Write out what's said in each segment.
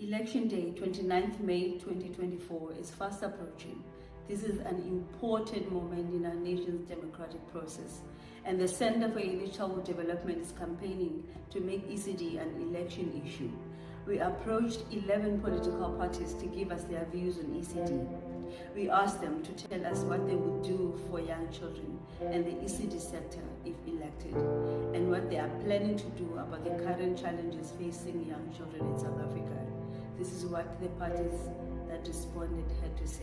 Election Day, 29th May 2024, is fast approaching. This is an important moment in our nation's democratic process, and the Center for Early Childhood Development is campaigning to make ECD an election issue. We approached 11 political parties to give us their views on ECD. We asked them to tell us what they would do for young children and the ECD sector if elected, and what they are planning to do about the current challenges facing young children in South Africa. This is what the parties that responded had to say.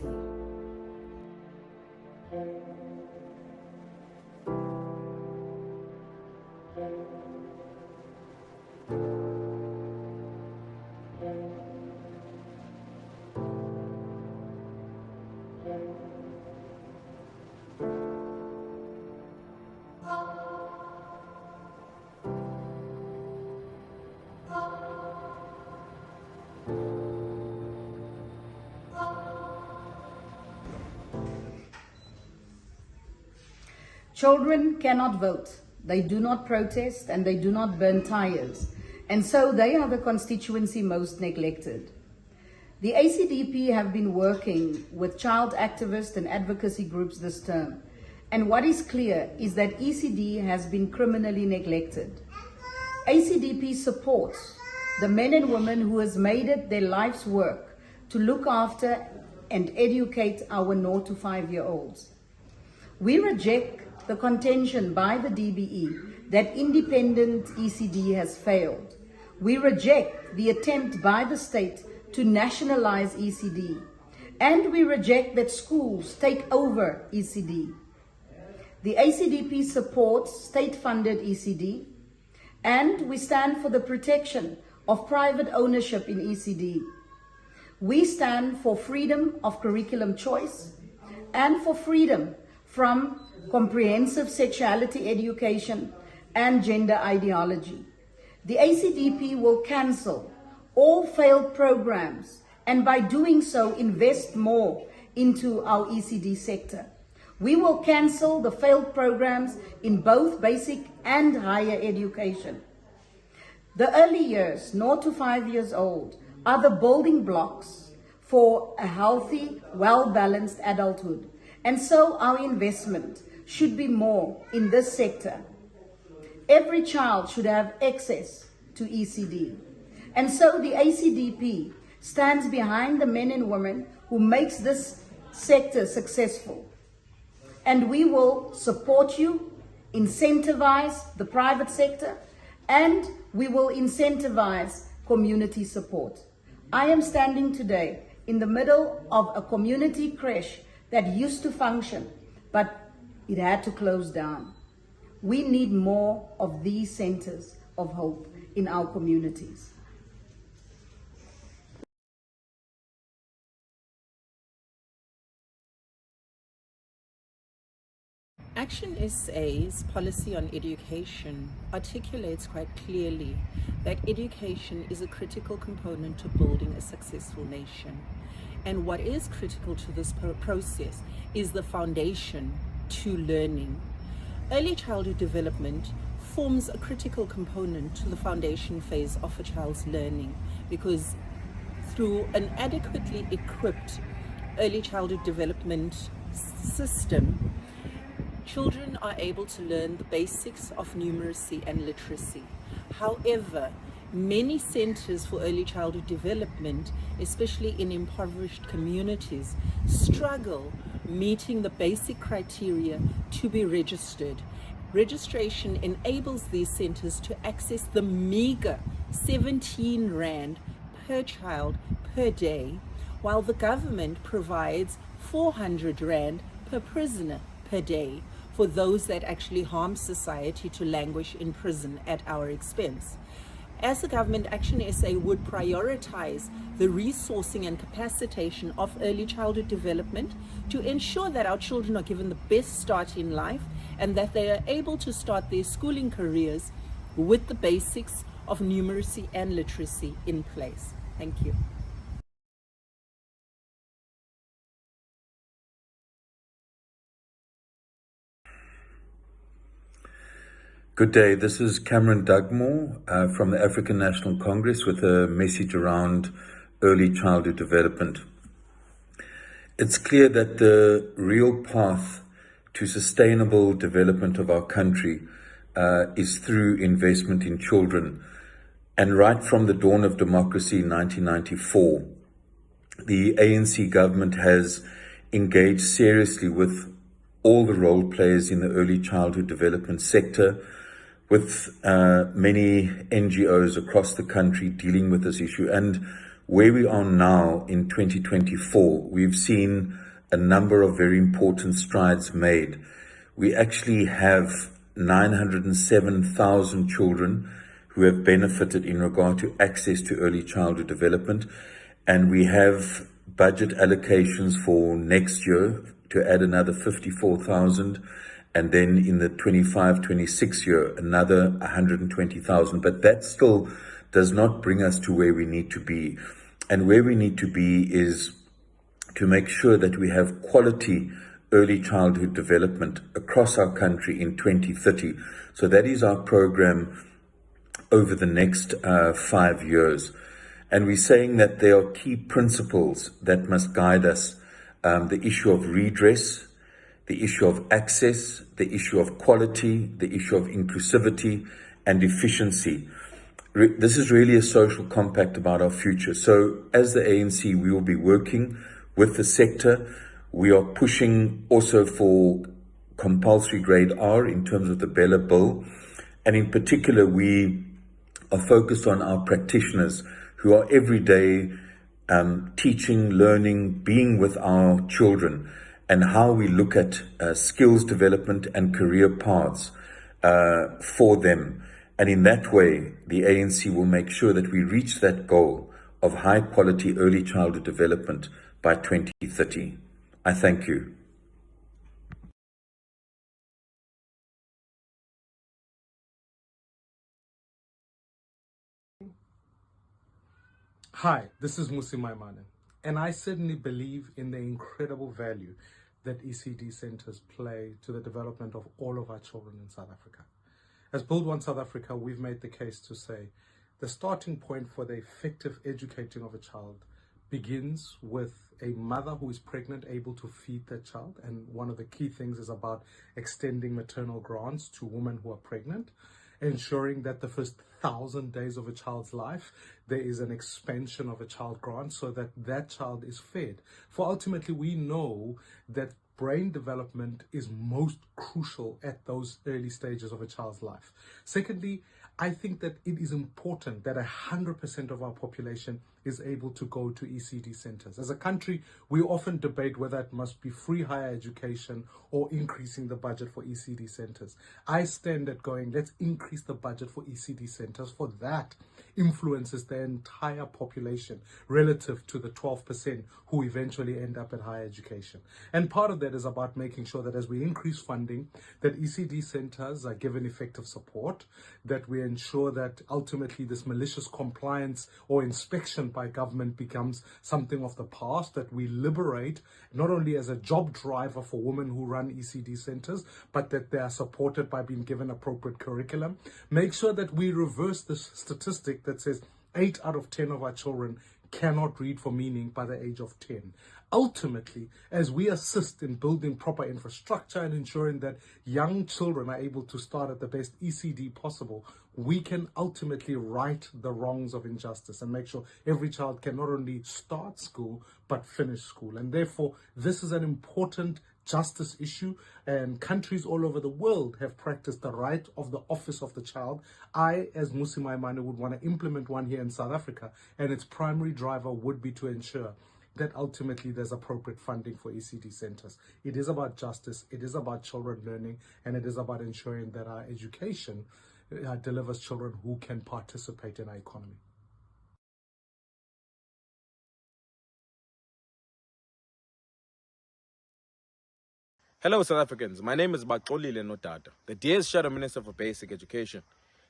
Children cannot vote, they do not protest, and they do not burn tires, and so they are the constituency most neglected. The ACDP have been working with child activist and advocacy groups this term, and what is clear is that ECD has been criminally neglected. ACDP supports the men and women who has made it their life's work to look after and educate our 0 to 5-year-olds. We reject the contention by the DBE that independent ECD has failed. We reject the attempt by the state to nationalize ECD, and we reject that schools take over ECD. The ACDP supports state-funded ECD, and we stand for the protection of private ownership in ECD. We stand for freedom of curriculum choice and for freedom from comprehensive sexuality education and gender ideology. The ACDP will cancel all failed programs and by doing so invest more into our ECD sector. We will cancel the failed programs in both basic and higher education. The early years, 0 to 5 years old, are the building blocks for a healthy, well-balanced adulthood. And so our investment should be more in this sector. Every child should have access to ECD. And so the ACDP stands behind the men and women who makes this sector successful. And we will support you, incentivize the private sector, and we will incentivize community support. I am standing today in the middle of a community creche that used to function, but it had to close down. We need more of these centers of hope in our communities. Action SA's policy on education articulates quite clearly that education is a critical component to building a successful nation. And what is critical to this process is the foundation to learning. Early childhood development forms a critical component to the foundation phase of a child's learning, because through an adequately equipped early childhood development system, children are able to learn the basics of numeracy and literacy. However, many centers for early childhood development, especially in impoverished communities, struggle meeting the basic criteria to be registered. Registration enables these centers to access the meager 17 Rand per child per day, while the government provides 400 Rand per prisoner per day for those that actually harm society to languish in prison at our expense. As the government, Action SA would prioritize the resourcing and capacitation of early childhood development to ensure that our children are given the best start in life and that they are able to start their schooling careers with the basics of numeracy and literacy in place. Thank you. Good day. This is Cameron Dugmore from the African National Congress with a message around early childhood development. It's clear that the real path to sustainable development of our country is through investment in children. And right from the dawn of democracy in 1994, the ANC government has engaged seriously with all the role players in the early childhood development sector, with many NGOs across the country dealing with this issue. And where we are now in 2024, we've seen a number of very important strides made. We actually have 907,000 children who have benefited in regard to access to early childhood development. And we have budget allocations for next year to add another 54,000. And then in the 25-26 year, another 120,000. But that still does not bring us to where we need to be. And where we need to be is to make sure that we have quality early childhood development across our country in 2030. So that is our program over the next 5 years. And we're saying that there are key principles that must guide us. The issue of redress, the issue of access, the issue of quality, the issue of inclusivity and efficiency. This is really a social compact about our future. So as the ANC, we will be working with the sector. We are pushing also for compulsory grade R in terms of the Bella Bill. And in particular, we are focused on our practitioners who are every day teaching, learning, being with our children, and how we look at skills development and career paths for them. And in that way, the ANC will make sure that we reach that goal of high quality early childhood development by 2030. I thank you. Hi, this is Musi Maimane, and I certainly believe in the incredible value that ECD centers play to the development of all of our children in South Africa. As Build One South Africa, we've made the case to say the starting point for the effective educating of a child begins with a mother who is pregnant able to feed that child, and one of the key things is about extending maternal grants to women who are pregnant, ensuring that the first 1,000 days of a child's life, there is an expansion of a child grant so that that child is fed. For ultimately, we know that brain development is most crucial at those early stages of a child's life. Secondly, I think that it is important that 100% of our population is able to go to ECD centers. As a country, we often debate whether it must be free higher education or increasing the budget for ECD centers. I stand at going, let's increase the budget for ECD centers, for that influences the entire population relative to the 12% who eventually end up at higher education. And part of that is about making sure that as we increase funding, that ECD centers are given effective support, that we ensure that ultimately this malicious compliance or inspection by government becomes something of the past, that we liberate not only as a job driver for women who run ECD centers, but that they are supported by being given appropriate curriculum. Make sure that we reverse this statistic that says 8 out of 10 of our children cannot read for meaning by the age of 10. Ultimately, as we assist in building proper infrastructure and ensuring that young children are able to start at the best ECD possible, we can ultimately right the wrongs of injustice and make sure every child can not only start school, but finish school. And therefore, this is an important justice issue, and countries all over the world have practiced the right of the office of the child. I, as Musi Maimane, would want to implement one here in South Africa, and its primary driver would be to ensure that ultimately there's appropriate funding for ECD centers. It is about justice, it is about children learning, and it is about ensuring that our education delivers children who can participate in our economy. Hello, South Africans. My name is Baxolile Notata, the DA's Shadow Minister for Basic Education.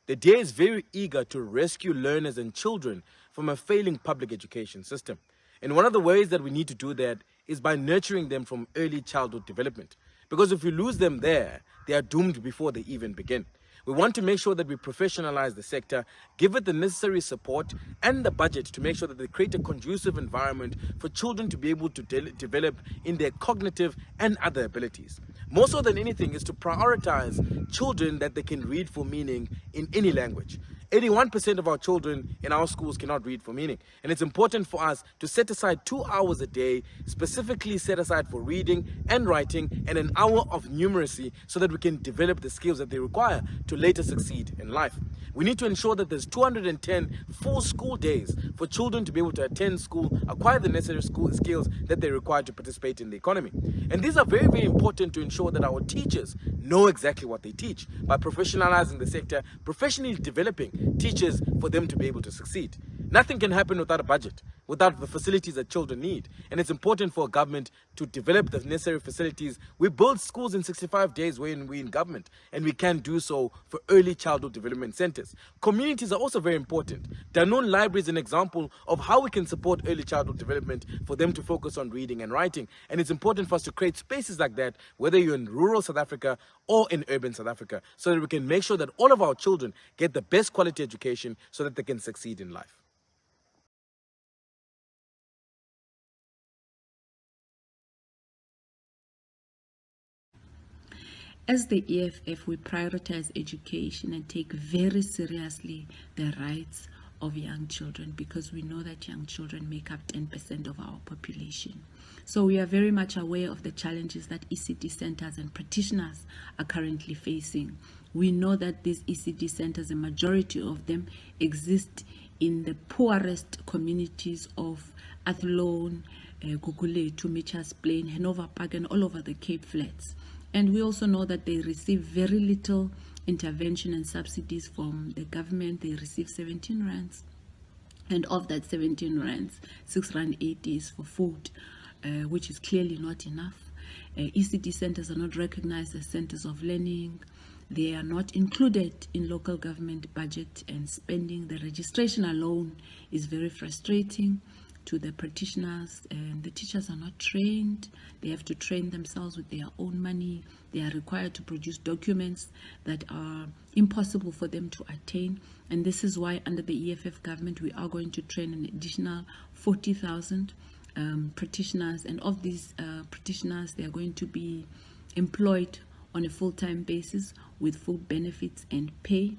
The DA is very eager to rescue learners and children from a failing public education system. And one of the ways that we need to do that is by nurturing them from early childhood development. Because if we lose them there, they are doomed before they even begin. We want to make sure that we professionalize the sector, give it the necessary support and the budget to make sure that they create a conducive environment for children to be able to develop in their cognitive and other abilities. More so than anything is to prioritize children that they can read for meaning in any language. 81% of our children in our schools cannot read for meaning. And it's important for us to set aside 2 hours a day, specifically set aside for reading and writing, and an hour of numeracy so that we can develop the skills that they require to later succeed in life. We need to ensure that there's 210 full school days for children to be able to attend school, acquire the necessary school skills that they require to participate in the economy. And these are very, very important to ensure that our teachers know exactly what they teach by professionalizing the sector, professionally developing teachers for them to be able to succeed. Nothing can happen without a budget, without the facilities that children need. And it's important for a government to develop the necessary facilities. We build schools in 65 days when we're in government, and we can do so for early childhood development centers. Communities are also very important. Danone Library is an example of how we can support early childhood development for them to focus on reading and writing. And it's important for us to create spaces like that, whether you're in rural South Africa or in urban South Africa, so that we can make sure that all of our children get the best quality education so that they can succeed in life. As the EFF, we prioritize education and take very seriously the rights of young children, because we know that young children make up 10% of our population. So we are very much aware of the challenges that ECD centers and practitioners are currently facing. We know that these ECD centers, a majority of them, exist in the poorest communities of Athlone, Gugulethu, Mitchell's Plain, Hanover Park, and all over the Cape Flats. And we also know that they receive very little intervention and subsidies from the government. They receive 17 rands. And of that 17 rands, 6 rand 80 is for food, which is clearly not enough. ECD centers are not recognized as centers of learning. They are not included in local government budget and spending. The registration alone is very frustrating to the practitioners, and the teachers are not trained. They have to train themselves with their own money. They are required to produce documents that are impossible for them to attain. And this is why under the EFF government, we are going to train an additional 40,000 practitioners. And of these practitioners, they are going to be employed on a full-time basis with full benefits and pay.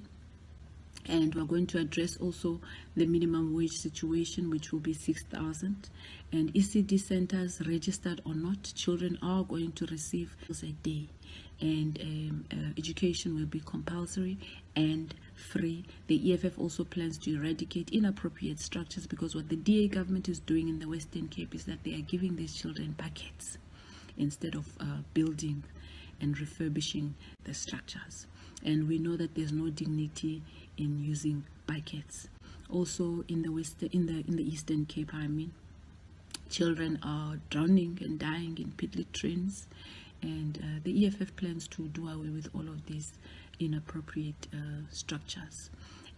And we're going to address also the minimum wage situation, which will be 6,000. And ECD centers, registered or not, children are going to receive a day. And education will be compulsory and free. The EFF also plans to eradicate inappropriate structures, because what the DA government is doing in the Western Cape is that they are giving these children packets instead of building and refurbishing the structures. And we know that there's no dignity in using buckets. Also in the Eastern Cape, children are drowning and dying in pit latrines, and the EFF plans to do away with all of these inappropriate structures.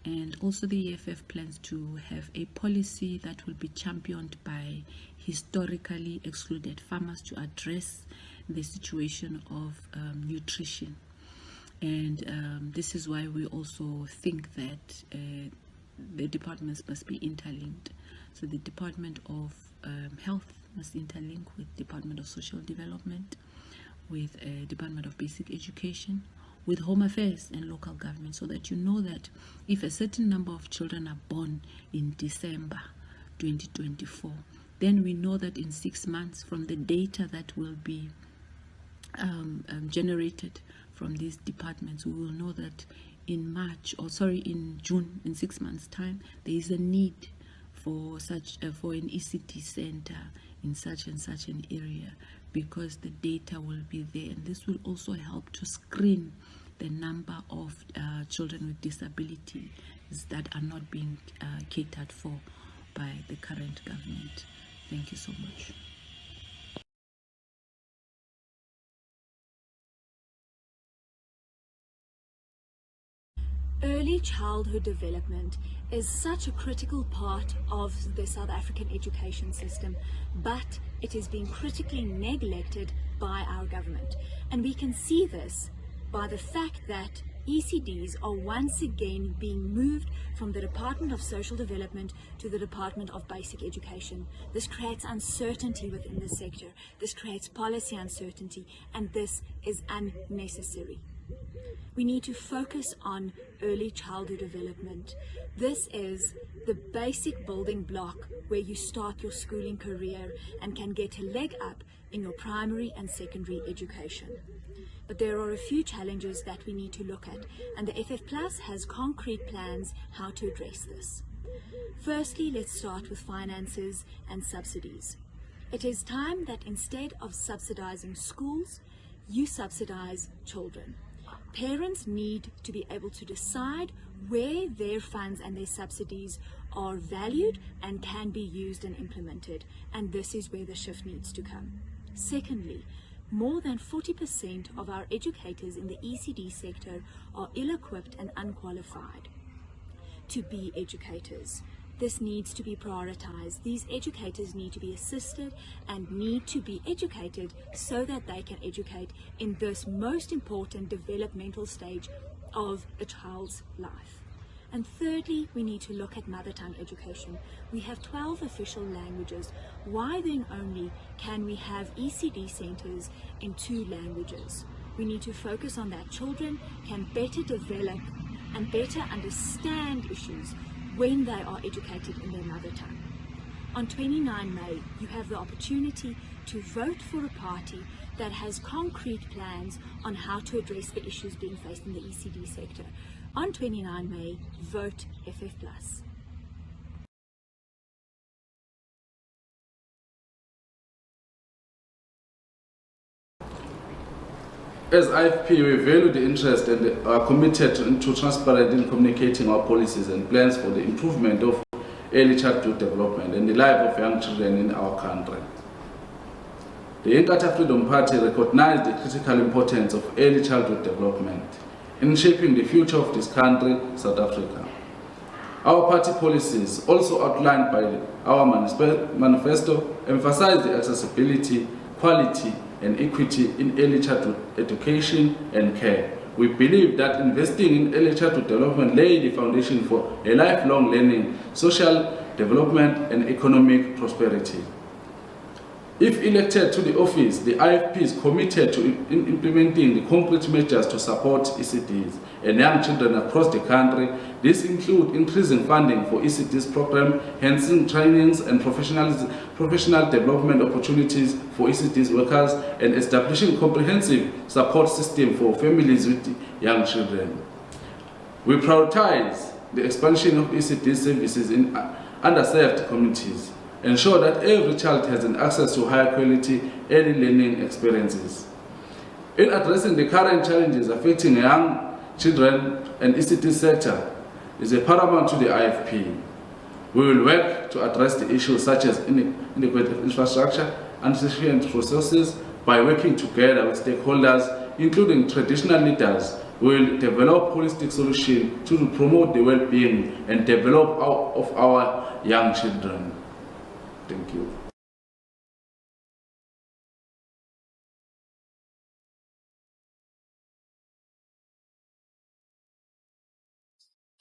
And also the EFF plans to have a policy that will be championed by historically excluded farmers to address the situation of nutrition. And this is why we also think that the departments must be interlinked. So the Department of Health must interlink with Department of Social Development, with Department of Basic Education, with Home Affairs and local government, so that you know that if a certain number of children are born in December 2024, then we know that in 6 months from the data that will be generated from these departments, we will know that in June, in 6 months' time, there is a need for for an ECD center in such and such an area, because the data will be there. And this will also help to screen the number of children with disabilities that are not being catered for by the current government. Thank you so much. Early childhood development is such a critical part of the South African education system, but it is being critically neglected by our government. And we can see this by the fact that ECDs are once again being moved from the Department of Social Development to the Department of Basic Education. This creates uncertainty within the sector, this creates policy uncertainty, and this is unnecessary. We need to focus on early childhood development. This is the basic building block where you start your schooling career and can get a leg up in your primary and secondary education. But there are a few challenges that we need to look at, and the FF Plus has concrete plans how to address this. Firstly, let's start with finances and subsidies. It is time that instead of subsidizing schools, you subsidize children. Parents need to be able to decide where their funds and their subsidies are valued and can be used and implemented, and this is where the shift needs to come. Secondly, more than 40% of our educators in the ECD sector are ill-equipped and unqualified to be educators. This needs to be prioritized. These educators need to be assisted and need to be educated so that they can educate in this most important developmental stage of a child's life. And thirdly, we need to look at mother tongue education. We have 12 official languages. Why then only can we have ECD centers in 2 languages? We need to focus on that children can better develop and better understand issues when they are educated in their mother tongue. On 29 May, you have the opportunity to vote for a party that has concrete plans on how to address the issues being faced in the ECD sector. On 29 May, vote FF+. As IFP, we value the interest and are committed to transparent in communicating our policies and plans for the improvement of early childhood development and the life of young children in our country. The Inkatha Freedom Party recognized the critical importance of early childhood development in shaping the future of this country, South Africa. Our party policies, also outlined by our manifesto, emphasize the accessibility, quality, and equity in early childhood education and care. We believe that investing in early childhood development lays the foundation for a lifelong learning, social development, and economic prosperity. If elected to the office, the IFP is committed to implementing the concrete measures to support ECDs and young children across the country. This includes increasing funding for ECDs program, enhancing trainings and professional development opportunities for ECDs workers, and establishing a comprehensive support system for families with young children. We prioritize the expansion of ECD services in underserved communities, ensure that every child has an access to higher quality early learning experiences. In addressing the current challenges affecting young children and ECD sector is a paramount to the IFP. We will work to address the issues such as inadequate infrastructure and insufficient resources by working together with stakeholders, including traditional leaders. We will develop holistic solutions to promote the well-being and development of our young children. Thank you.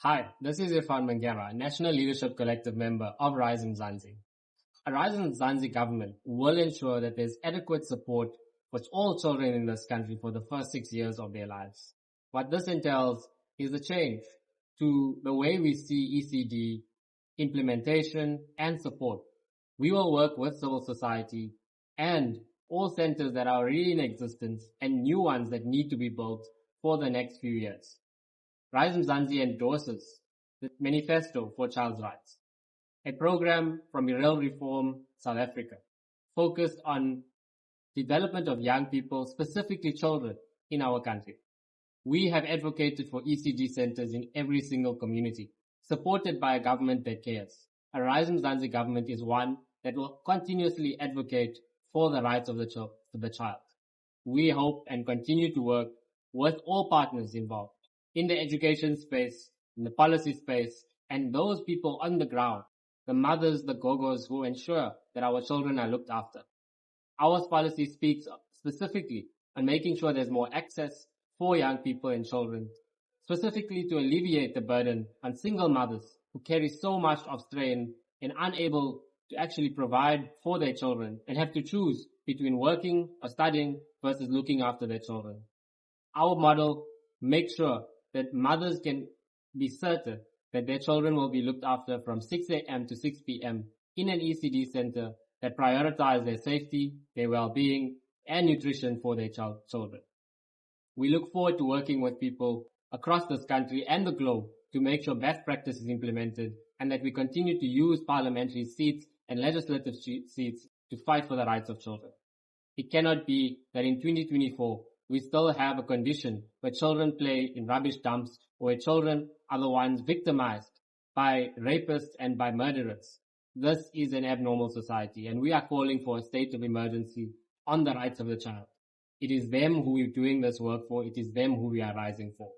Hi, this is Irfan Mangera, National Leadership Collective member of Rise Mzansi. A Rise Mzansi government will ensure that there's adequate support for all children in this country for the first 6 years of their lives. What this entails is a change to the way we see ECD implementation and support. We will work with civil society and all centers that are already in existence and new ones that need to be built for the next few years. Rise Mzansi endorses the Manifesto for Child's Rights, a program from Real Reform South Africa focused on development of young people, specifically children in our country. We have advocated for ECD centers in every single community, supported by a government that cares. A Rise Mzansi government is one that will continuously advocate for the rights of the child. We hope and continue to work with all partners involved in the education space, in the policy space, and those people on the ground, the mothers, the gogos who ensure that our children are looked after. Our policy speaks specifically on making sure there's more access for young people and children specifically to alleviate the burden on single mothers who carry so much of strain and unable to actually provide for their children and have to choose between working or studying versus looking after their children. Our model makes sure that mothers can be certain that their children will be looked after from 6 a.m. to 6 p.m. in an ECD center that prioritize their safety, their well-being, and nutrition for their children. We look forward to working with people across this country and the globe to make sure best practice is implemented and that we continue to use parliamentary seats and legislative seats to fight for the rights of children. It cannot be that in 2024 we still have a condition where children play in rubbish dumps or where children are the ones victimized by rapists and by murderers. This is an abnormal society, and we are calling for a state of emergency on the rights of the child. It is them who we're doing this work for. It is them who we are rising for.